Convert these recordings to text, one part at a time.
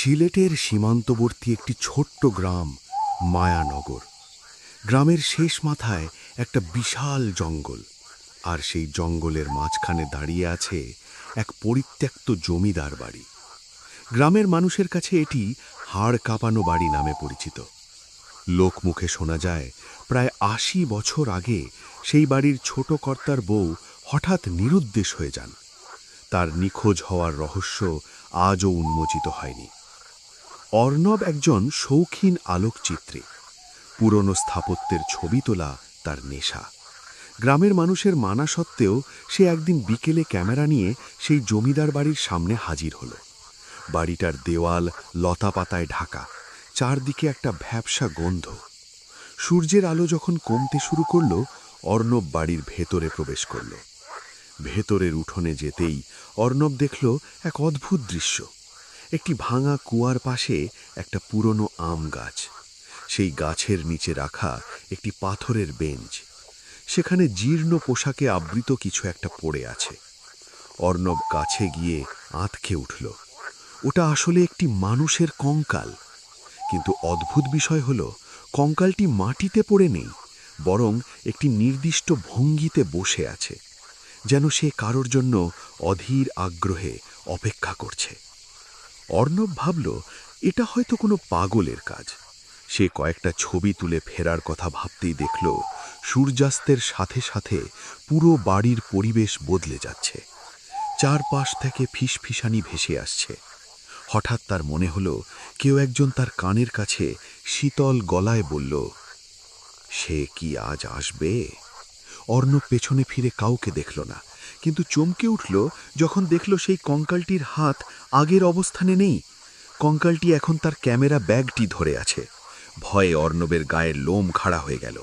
সিলেটের সীমান্তবর্তী একটি ছোট্ট গ্রাম মায়ানগর। গ্রামের শেষ মাথায় একটা বিশাল জঙ্গল, আর সেই জঙ্গলের মাঝখানে দাঁড়িয়ে আছে এক পরিত্যক্ত জমিদার বাড়ি। গ্রামের মানুষের কাছে এটি হাড় কাঁপানো বাড়ি নামে পরিচিত। লোকমুখে শোনা যায় প্রায় ৮০ বছর আগে সেই বাড়ির ছোট কর্তার বউ হঠাৎ নিরুদ্দেশ হয়ে যান। তার নিখোঁজ হওয়ার রহস্য আজও উন্মোচিত হয়নি। অর্ণব একজন শৌখিন আলোকচিত্রী। পুরনো স্থাপত্যের ছবি তোলা তার নেশা। গ্রামের মানুষের মানা সত্ত্বেও সে একদিন বিকেলে ক্যামেরা নিয়ে সেই জমিদার বাড়ির সামনে হাজির হল। বাড়িটার দেওয়াল লতাপাতায় ঢাকা, চারদিকে একটা ভ্যাপসা গন্ধ। সূর্যের আলো যখন কমতে শুরু করল, অর্ণব বাড়ির ভেতরে প্রবেশ করল। ভেতরের উঠোনে যেতেই অর্ণব দেখল এক অদ্ভুত দৃশ্য। একটি ভাঙা কুয়ার পাশে একটা পুরনো আম গাছ, সেই গাছের নিচে রাখা একটি পাথরের বেঞ্চ। সেখানে জীর্ণ পোশাকে আবৃত কিছু একটা পড়ে আছে। অর্ণব কাছে গিয়ে আঁতকে উঠল। ওটা আসলে একটি মানুষের কঙ্কাল। কিন্তু অদ্ভুত বিষয় হলো, কঙ্কালটি মাটিতে পড়ে নেই, বরং একটি নির্দিষ্ট ভঙ্গিতে বসে আছে, যেন সে কারোর জন্য অধীর আগ্রহে অপেক্ষা করছে। অর্ণব ভাবল, এটা হয়তো কোনো পাগলের কাজ। সে কয়েকটা ছবি তুলে ফেরার কথা ভাবতেই দেখল, সূর্যাস্তের সাথে সাথে পুরো বাড়ির পরিবেশ বদলে যাচ্ছে। চারপাশ থেকে ফিসফিসানি ভেসে আসছে। হঠাৎ তার মনে হলো, কেউ একজন তার কানের কাছে শীতল গলায় বলল, সে কি আজ আসবে? অর্ণব পেছনে ফিরে কাউকে দেখল না, কিন্তু চমকে উঠল যখন দেখল সেই কঙ্কালটির হাত আগের অবস্থানে নেই। কঙ্কালটি এখন তার ক্যামেরা ব্যাগটি ধরে আছে। ভয়ে অর্ণবের গায়ের লোম খাড়া হয়ে গেল।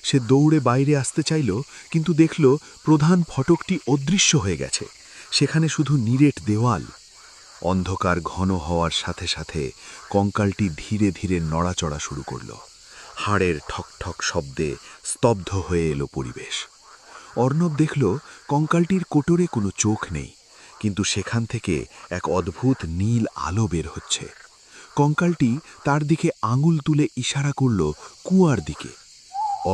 সে দৌড়ে বাইরে আসতে চাইল, কিন্তু দেখল প্রধান ফটকটি অদৃশ্য হয়ে গেছে। সেখানে শুধু নিরেট দেওয়াল। অন্ধকার ঘন হওয়ার সাথে সাথে কঙ্কালটি ধীরে ধীরে নড়াচড়া শুরু করল। হাড়ের ঠকঠক শব্দে স্তব্ধ হয়ে এলো পরিবেশ। অর্ণব দেখল কঙ্কালটির কোটরে কোনো চোখ নেই, কিন্তু সেখান থেকে এক অদ্ভুত নীল আলো বের হচ্ছে। কঙ্কালটি তার দিকে আঙুল তুলে ইশারা করল কুয়ার দিকে।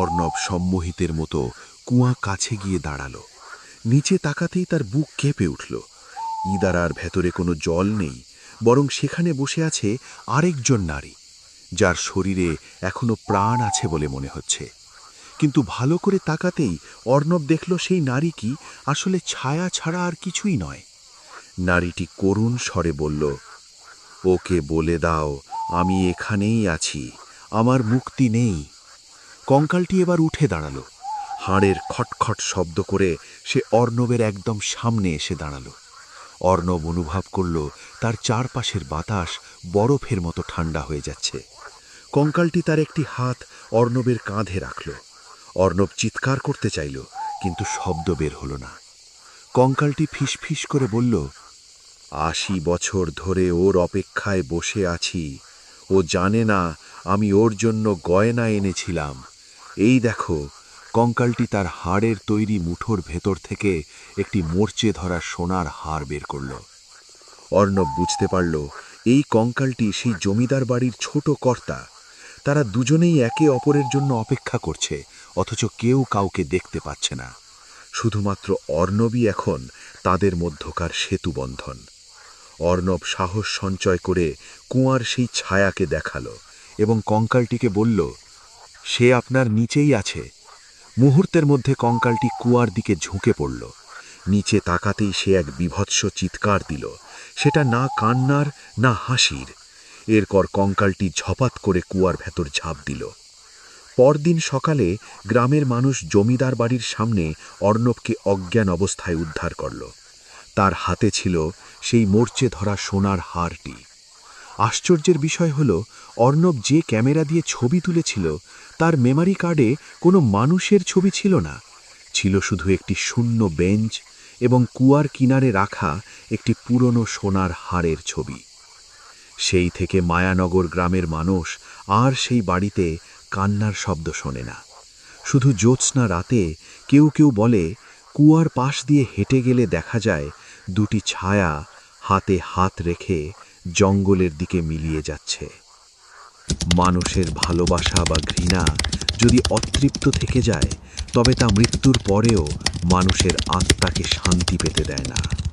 অর্ণব সম্মোহিতের মতো কুয়া কাছে গিয়ে দাঁড়ালো। নিচে তাকাতেই তার বুক কেঁপে উঠল। ইদারার ভেতরে কোনো জল নেই, বরং সেখানে বসে আছে আরেকজন নারী, যার শরীরে এখনো প্রাণ আছে বলে মনে হচ্ছে। কিন্তু ভালো করে তাকাতেই অর্ণব দেখল সেই নারী কি আসলে ছায়া ছাড়া আর কিছুই নয়। নারীটি করুণ স্বরে বলল, ওকে বলে দাও আমি এখানেই আছি, আমার মুক্তি নেই। কঙ্কালটি এবার উঠে দাঁড়ালো। হাড়ের খটখট শব্দ করে সে অর্ণবের একদম সামনে এসে দাঁড়ালো। অর্ণব অনুভব করল তার চারপাশের বাতাস বরফের মতো ঠান্ডা হয়ে যাচ্ছে। কঙ্কালটি তার একটি হাত অর্ণবের কাঁধে রাখল। অর্ণব চিৎকার করতে চাইল, কিন্তু শব্দ বের হলো না। কঙ্কালটি ফিসফিস করে বলল, ৮০ বছর ধরে ওর অপেক্ষায় বসে আছি। ও জানে না আমি ওর জন্য গয়না এনেছিলাম। এই দেখো। কঙ্কালটি তার হাড়ের তৈরি মুঠোর ভেতর থেকে একটি মরচে ধরা সোনার হার বের করল। অর্ণব বুঝতে পারল, এই কঙ্কালটি সেই জমিদার বাড়ির ছোট কর্তা। তারা দুজনেই একে অপরের জন্য অপেক্ষা করছে, অথচ কেউ কাউকে দেখতে পাচ্ছে না। শুধুমাত্র অর্ণবই এখন তাদের মধ্যকার সেতুবন্ধন। অর্ণব সাহস সঞ্চয় করে কুয়ার সেই ছায়াকে দেখালো এবং কঙ্কালটিকে বলল, সে আপনার নিচেই আছে। মুহূর্তের মধ্যে কঙ্কালটি কুয়ার দিকে ঝুঁকে পড়ল। নিচে তাকাতেই সে এক বীভৎস চিৎকার দিল। সেটা না কান্নার না হাসির। এরপর কঙ্কালটি ঝপাত করে কুয়ার ভেতর ঝাঁপ দিল। পরদিন সকালে গ্রামের মানুষ জমিদার বাড়ির সামনে অর্ণবকে অজ্ঞান অবস্থায় উদ্ধার করল। তার হাতে ছিল সেই মরচে ধরা সোনার হারটি। আশ্চর্যের বিষয় হল, অর্ণব যে ক্যামেরা দিয়ে ছবি তুলেছিল তার মেমারি কার্ডে কোনো মানুষের ছবি ছিল না। ছিল শুধু একটি শূন্য বেঞ্চ এবং কুয়ার কিনারে রাখা একটি পুরনো সোনার হারের ছবি। সেই থেকে মায়ানগর গ্রামের মানুষ আর সেই বাড়িতে কান্নার শব্দ শোনে না। শুধু জ্যোৎস্না রাতে কেউ কেউ বলে, কুয়ার পাশ দিয়ে হেঁটে গেলে দেখা যায় দুটি ছায়া হাতে হাত রেখে জঙ্গলের দিকে মিলিয়ে যাচ্ছে। মানুষের ভালোবাসা বা ঘৃণা যদি অতৃপ্ত থেকে যায়, তবে তা মৃত্যুর পরেও মানুষের আত্মাকে শান্তি পেতে দেয় না।